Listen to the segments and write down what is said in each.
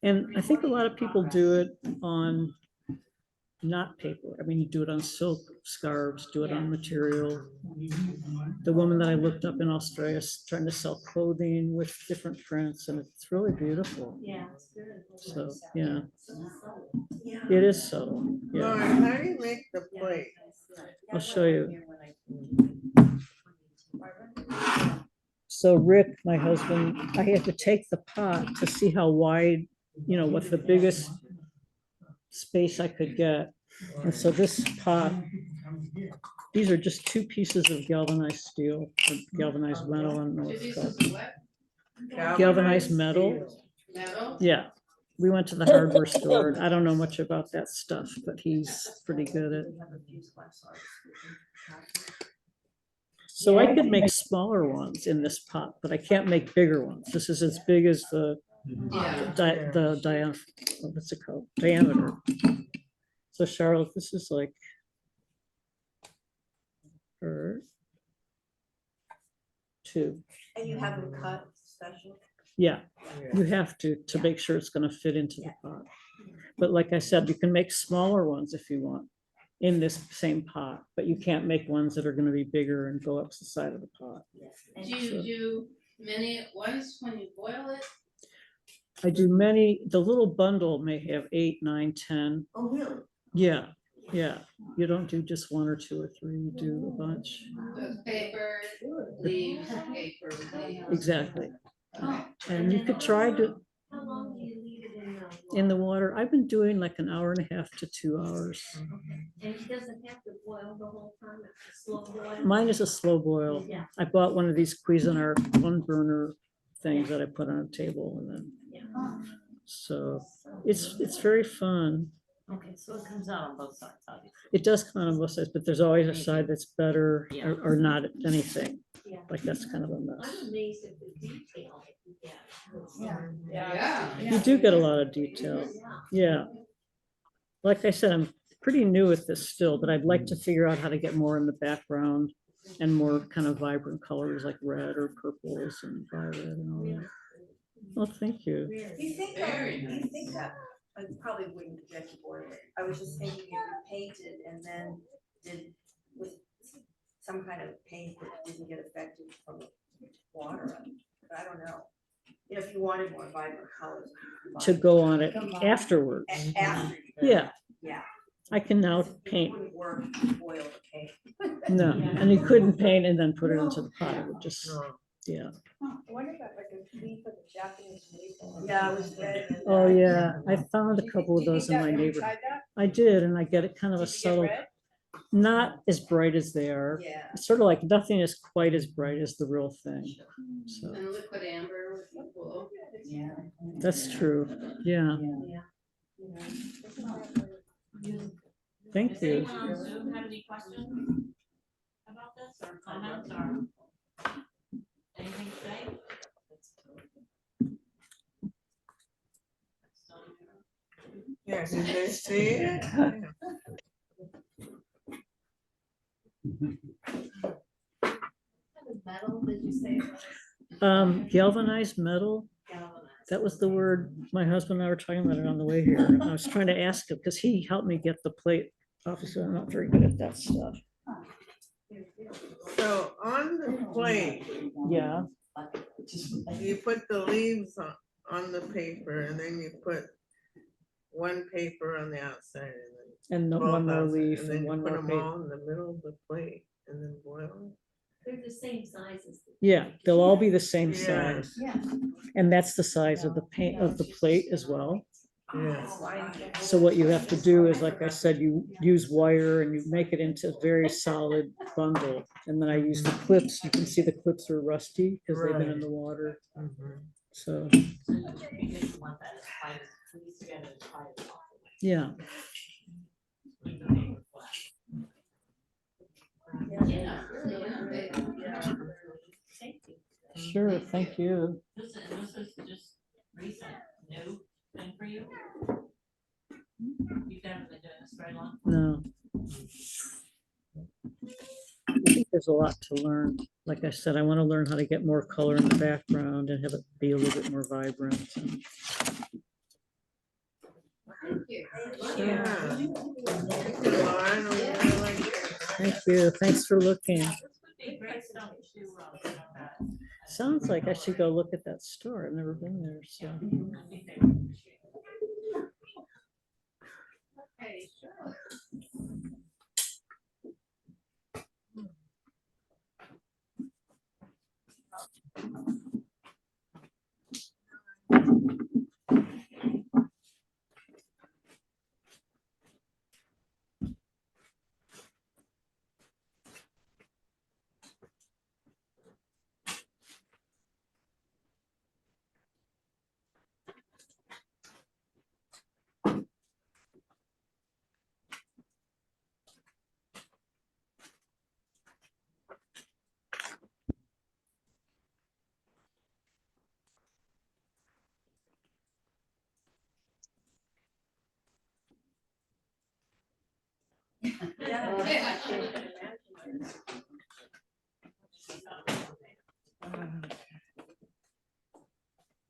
And I think a lot of people do it on not paper. I mean, you do it on silk scarves, do it on material. The woman that I looked up in Australia is trying to sell clothing with different prints, and it's really beautiful. Yeah, it's good. So, yeah, it is subtle. Yeah, Lauren, how do you make the plate? I'll show you. So Rick, my husband, I had to take the pot to see how wide, you know, what the biggest space I could get. And so this pot, these are just two pieces of galvanized steel, or galvanized metal, I don't know what it's called. Galvanized metal. Metal? Yeah, we went to the hardware store. I don't know much about that stuff, but he's pretty good at it. So I could make smaller ones in this pot, but I can't make bigger ones. This is as big as the diameter, what's it called? Diameter. So Charlotte, this is like her two. And you have them cut special? Yeah, you have to make sure it's going to fit into the pot. But like I said, you can make smaller ones if you want in this same pot, but you can't make ones that are going to be bigger and go up the side of the pot. Do you do many at once when you boil it? I do many. The little bundle may have 8, 9, 10. Oh, really? Yeah, yeah. You don't do just 1 or 2 or 3. You do a bunch. With paper, leaves, paper, leaves. Exactly. And you could try to. How long do you leave it In the water, I've been doing like an hour and a half to 2 hours. And it doesn't have to boil the whole time, it's a slow boil? Mine is a slow boil. Yeah. I bought one of these Cuisinart 1-burner things that I put on a table, and then so it's very fun. Okay, so it comes out on both sides, obviously. It does come out on both sides, but there's always a side that's better or not anything. Yeah. Like that's kind of a mess. I'm amazed at the detail that you get. Yeah. You do get a lot of detail. Yeah. Like I said, I'm pretty new at this still, but I'd like to figure out how to get more in the background and more kind of vibrant colors like red or purples and violet and all that. Well, thank you. You think that I probably wouldn't get to boil it. I was just thinking if you painted and then did with some kind of paint that didn't get affected from water. But I don't know. You know, if you wanted more vibrant colors. To go on it afterwards. After. Yeah. Yeah. I can now It paint. wouldn't work to boil the paint. No, and you couldn't paint and then put it into the pot. It would just, yeah. I wonder about like a leaf of the Japanese maple. Yeah, I was getting. Oh, yeah. I found a couple of those in my neighborhood. I did, and I get it kind of a subtle, not as bright as they are. Yeah. It's sort of like nothing is quite as bright as the real thing. So And liquid amber would be cool. Yeah. that's true. Yeah. Thank Does you. anyone on Zoom have any questions about this or comments or anything to say? Yes, did they see it? Metal, did you say? Galvanized metal. That was the word my husband and I were talking about it on the way here. And I was trying to ask him because he helped me get the plate. Obviously, I'm not very good at that stuff. So on the plate, Yeah. you put the leaves on the paper and then you put one paper on the outside And then one both more outside, leaf and then and you one put more them paper. all in the middle of the plate and then boil. They're the same size as. Yeah, they'll all be the same Yeah. size. And that's the size of the paint of the plate as well. Yeah. So what you have to do is, like I said, you use wire and you make it into a very solid bundle. And then I use the clips. You can see the clips are rusty because they've been in the water. So, So you just want that as tight as, squeeze together as tight as possible. yeah. Leave the paper flat. Yeah. Thank you. Sure, thank you. This is just recent, new thing for you? You've never been doing this very long? No. I think there's a lot to learn. Like I said, I want to learn how to get more color in the background and have it be a little bit more vibrant. Yeah. Thank you, Lauren. We really like it. Thank you. Thanks for looking. This would be great stuff to, look at. Sounds like I should go look at that store. I've never been there, so. I think they would appreciate it. Okay, sure.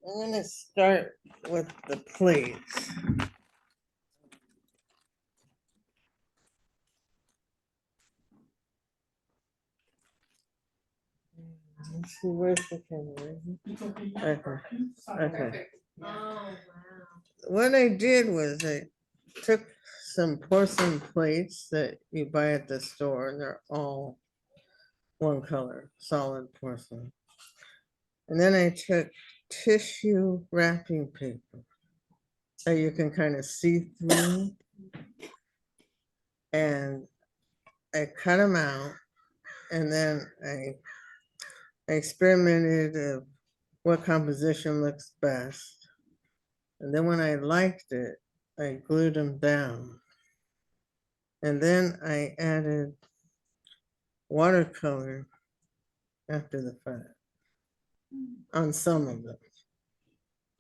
I'm gonna start with the plates. Let's see, where's the camera? Okay. Oh, wow. What I did was I took some porcelain plates that you buy at the store, and they're all one color, solid porcelain. And then I took tissue wrapping paper that you can kind of see through. And I cut them out, and then I experimented of what composition looks best. And then when I liked it, I glued them down. And then I added watercolor after the fact on some of them.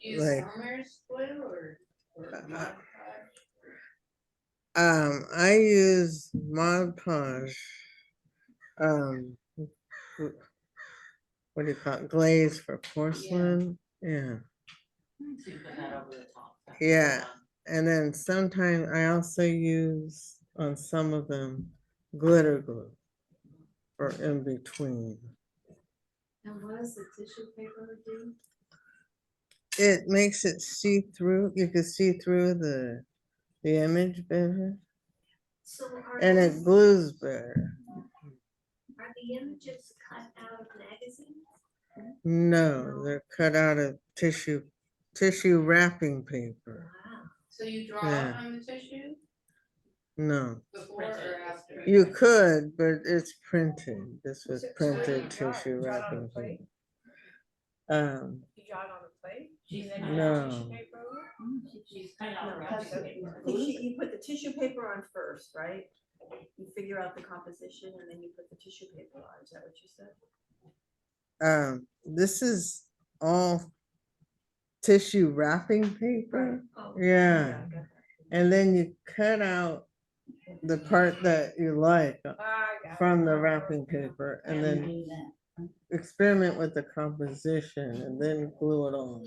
Use Like- Elmer's glue or Mod I use Mod Podge. What do you call it? Glaze for porcelain. Yeah. So you put that over the top. Yeah. And then sometimes I also use on some of them glitter glue or in between. And what does the tissue paper do? It makes it see through. You can see through the image better, So and it glues better. are the images cut out of magazines? No, they're cut out of tissue wrapping paper. Wow. So you draw Yeah. on the tissue No, before or after? you could, but it's printed. This was So what do printed you draw? tissue You draw it on wrapping a plate? paper. You draw it on the plate? She's And then cut you No. put tissue paper over? She's cut out No, wrapping that's- paper. You put the tissue paper on first, right? You figure out the composition and then you put the tissue paper on, is that what you said? This is all tissue wrapping paper. Oh, Yeah, I got that. and then you cut out the part that you like I got it. from the wrapping paper, and then experiment with the composition, and then glue it on.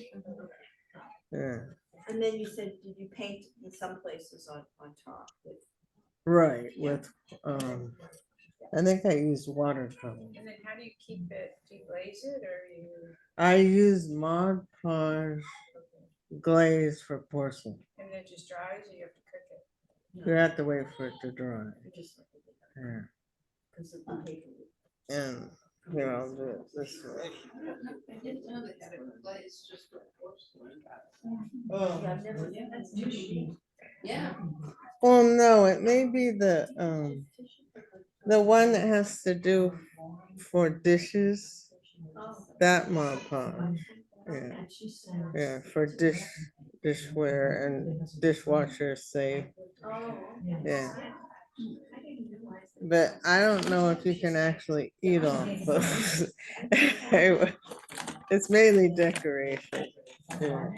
Yeah, And then you said, did you paint in some places on top with? right. With I think I used watercolor. And then how do you keep it? Do you glaze it or you, I use Mod Podge glaze for porcelain. and then it just dries or you have to cook it? You have to wait for it to dry. Just Yeah, because of the paper. and here I'll do it this way. I didn't know they had a glaze just for porcelain. Oh. Yeah, I've never, that's tissue. Yeah. Well, no, it may be the one that has to do for dishes, that Mod Podge. Yeah, yeah, for dishware and dishwasher safe. Oh. Yeah, I didn't realize that. but I don't know if you can actually eat off those. It's mainly decoration. Yeah,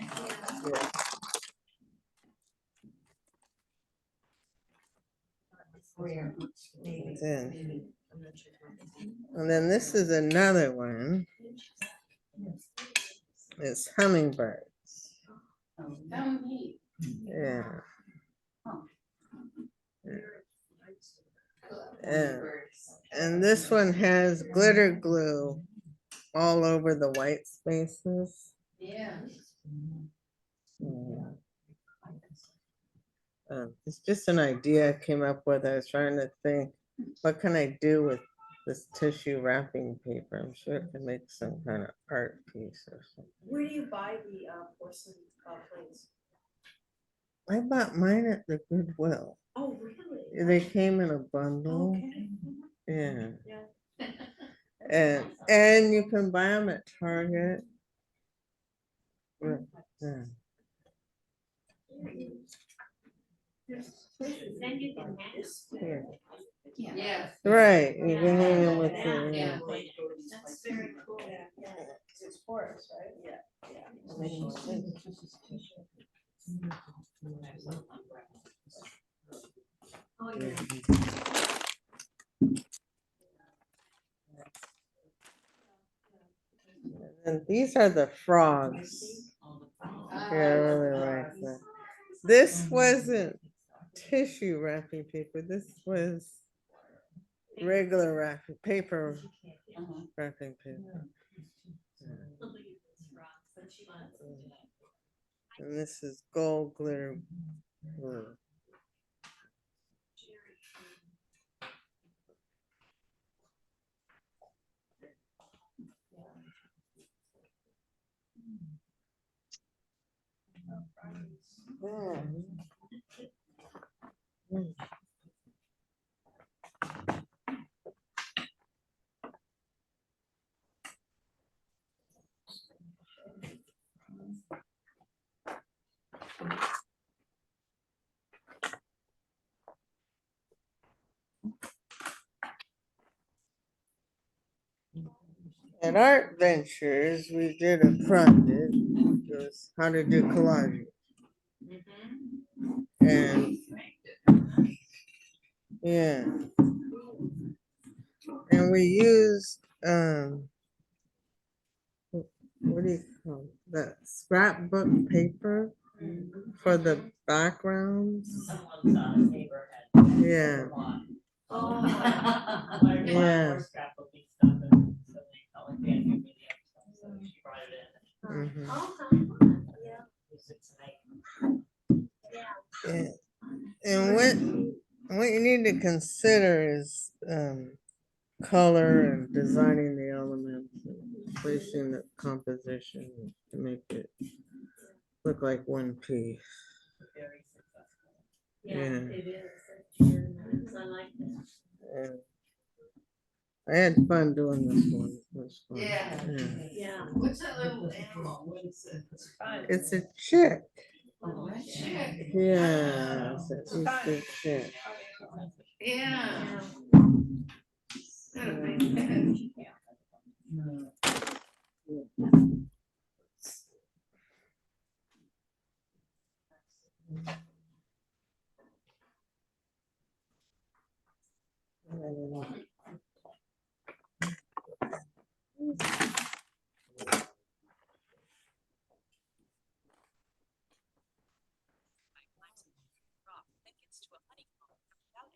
yeah. Then- And then this is another one. It's hummingbirds. How neat. Yeah. And this one has glitter glue all over the white spaces. Yeah. Yeah. It's just an idea I came up with. I was trying to think, what can I do with this tissue wrapping paper? I'm sure it can make some kind of art piece or something. Where do you buy the porcelain plates? I bought mine at the Goodwill. Oh, really? They came in a bundle. Okay. Yeah. Yeah. And you can buy them at Target. Yeah. Then you can have. Yeah. Yeah. Right, you can hang them with Yeah. the, yeah. That's very cool. It's porous, right? Yeah. Oh, yeah. And these are the frogs. Yeah, I really like that. This wasn't tissue wrapping paper, this was regular wrapping paper, wrapping paper. And this is gold glitter glue. At Art Ventures, we did a project, it was how to do collage. And yeah. And we used, what do you call it? That scrapbook paper for the backgrounds. Someone's neighborhood. Yeah. Oh. Yeah. Scrapbooking stuff, and so they felt like they had new video stuff, so she brought it in. Mhm. Oh, how fun. Yeah. Used it tonight. Yeah. And what you need to consider is color and designing the elements, and placing the composition to make it look like one piece. Very successful. Yeah, Yeah. it is. It's very nice. I like that. And I had fun doing this one. It was fun. Yeah. Yeah. What's that little animal? What is it? It's a chick. Oh, a chick. Yeah, it's an Easter chick. Yeah.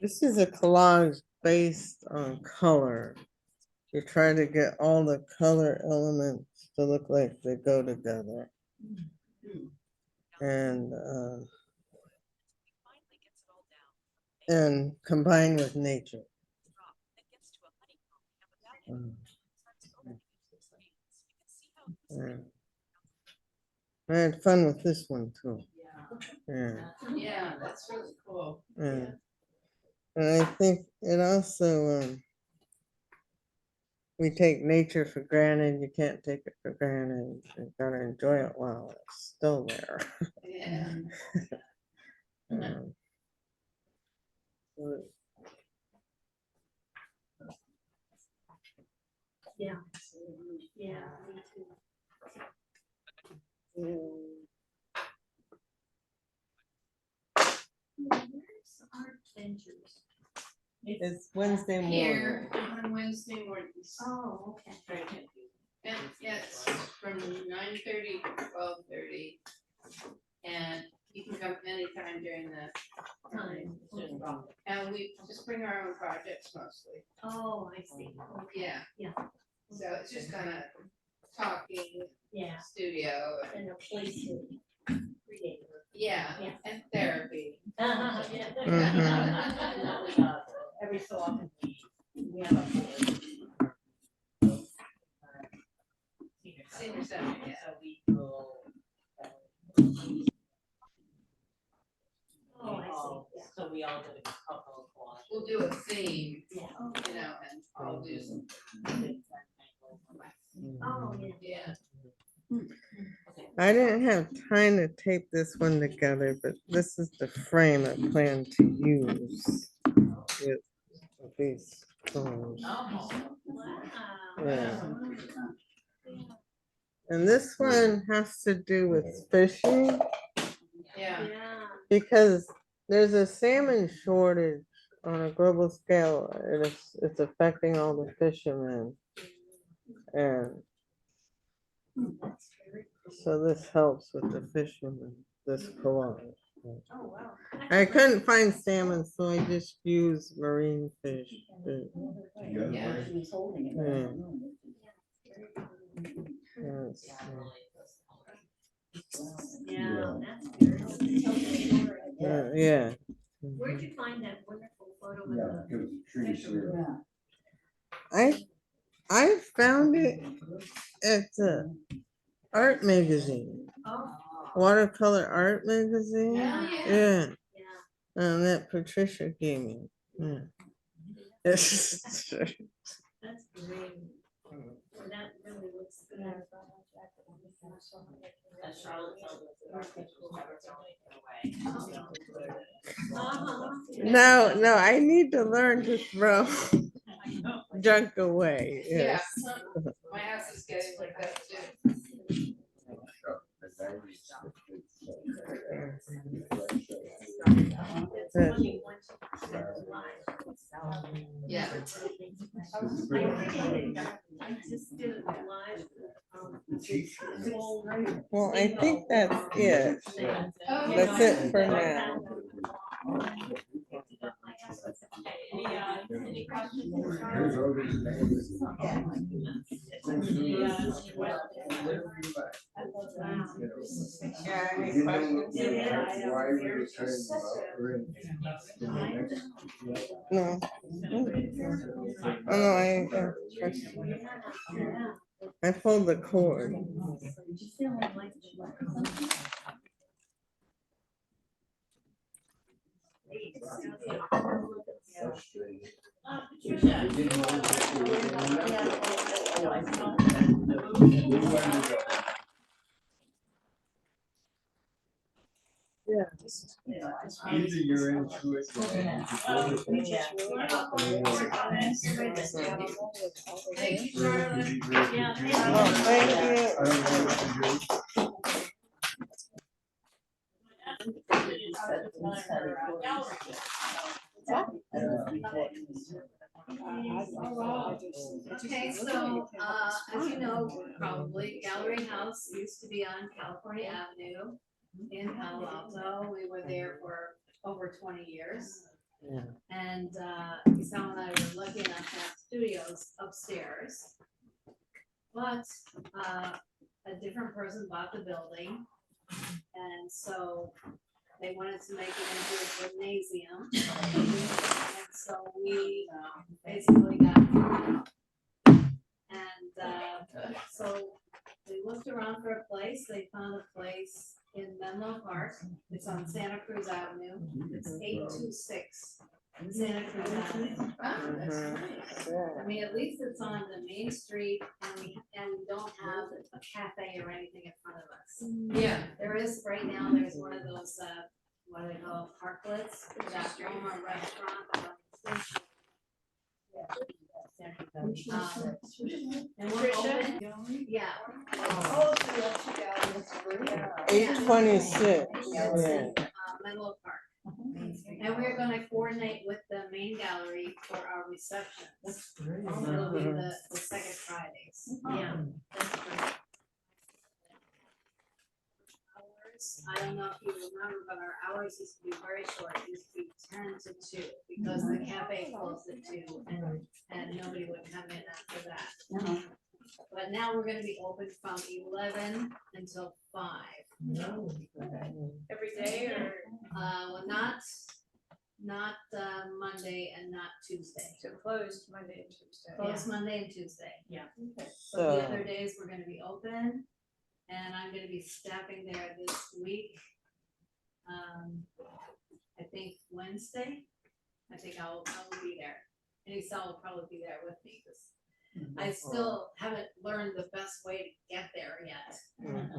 This is a collage based on color. You try to get all the color elements to look like they go together. And combine with nature. Yeah. I had fun with this one too. Yeah. Yeah, that's really cool. Yeah. And I think it also, we take nature for granted. You can't take it for granted. You gotta enjoy it while it's still there. Yeah. Um, Yeah. Yeah, me too. Where's Art Ventures? It's Wednesday Here morning. on Wednesday mornings. Oh, okay. And yes, from 9:30 to 12:30. And you can come anytime during the time. And we just bring our own projects mostly. Oh, I see. Yeah. Yeah. So it's just kind of talking, Yeah, studio, and a place to create. yeah, Yeah. and therapy. Yeah. Mhm. Every so often, we have a Senior center, yeah. So we will. Oh, I see. Yeah. So we all did a couple of collages. We'll do a theme, Yeah. you know, and I'll do some, Oh, yeah. yeah. I didn't have time to tape this one together, but this is the frame I plan to use with these colors. Oh. Wow. Yeah. And this one has to do with fishing Yeah. Yeah. because there's a salmon shortage on a global scale. And it's affecting all the fishermen. And That's very so this helps with the fishermen, this collage. Oh, wow. I couldn't find salmon, so I just used marine fish. Yeah. Yeah. Yes. Yeah, that's very. Yeah. Where'd you find that wonderful photo of the fisherman? I found it at the art magazine, Oh, watercolor art magazine. Oh, yeah. Yeah, yeah, that Patricia gave me. Yeah. It's- that's great. Well, that really looks good. Charlotte tells us that our pictures never thrown anything away. No, I need to learn to throw junk away. Yeah, Yes. my house is getting like that too. It's funny once you live. Yeah. I just did a live. Well, I think that's it. That's it for now. Any questions? No. Oh, no, I ain't got questions. I pulled the cord. Either you're into it. Thank you, Charlotte. Oh, thank you. I don't know what to do. Okay, so, as you know, probably Gallery House used to be on California Avenue in Palo Alto. We were there for over 20 years. Yeah. And, Sal and I were lucky enough to have studios upstairs. But, a different person bought the building. And so they wanted to make it into a gymnasium. And so we basically got thrown out. And so they looked around for a place. They found a place in Menlo Park. It's on Santa Cruz Avenue. It's 826 Santa Cruz Avenue. I mean, at least it's on the main street and we don't have a cafe or anything in front of us. Yeah. There is, right now, there's one of those, what do they call it, parklets, that former restaurant. And we're open, yeah. Oh, so you have two galleries. 826. Yes, in, Menlo Park. And we're gonna coordinate with the main gallery for our receptions. It'll be the second Fridays. Yeah, that's great. hours. I don't know if you remember, but our hours used to be very short, it used to be 10 to 2, because the cafe closed at 2, and nobody would come in after that. But now we're gonna be open from 11 until 5. Every day or? Well, not Monday and not Tuesday. So closed Monday and Tuesday. Closed Monday and Tuesday. Yeah. But the So, other days, we're gonna be open, and I'm gonna be staffing there this week. I think Wednesday, I think I'll be there. And Esau will probably be there with me, because I still haven't learned the best way to get there yet.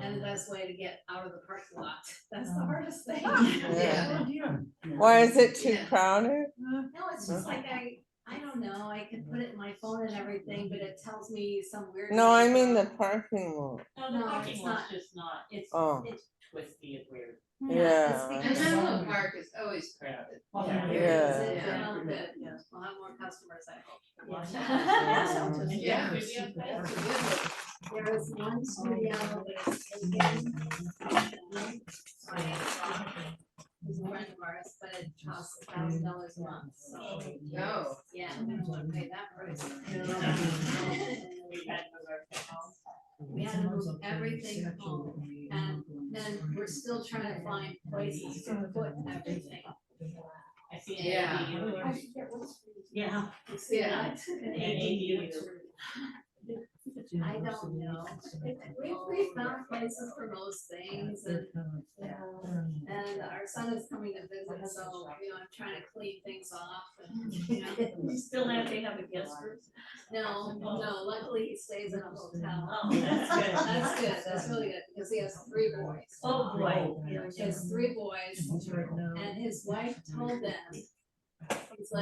And the best way to get out of the parking lot. That's the hardest thing. Yeah. Why is it too Yeah. crowded? No, it's just like I don't know, I can put it in my phone and everything, but it tells me some weird. No, way I to mean go. the parking lot. No, the No, parking it's lot's not. just not, it's, Oh. it's twisty and weird. Yeah. it's And because- Menlo Park is always crowded. Yeah. Yeah. Oh, good, we'll have more customers, I hope. Yeah. There is one studio that is taken. It's a friend of ours, but it costs $1,000 a month, so. No. Yeah, we don't wanna pay that price. We've had those We had to move everything home, and then we're still trying to find places to put everything. I see an Yeah. ADU. Yeah. You see Yeah. that? An ADU. I don't know. We found places for most things, and our son is coming to visit, so, I'm trying to clean things off and, You still have to have a guest room? No, luckily he stays in a hotel. Oh, that's good. That's good, that's really good, because he has 3 boys. Oh, boy. He has 3 boys, and his wife told them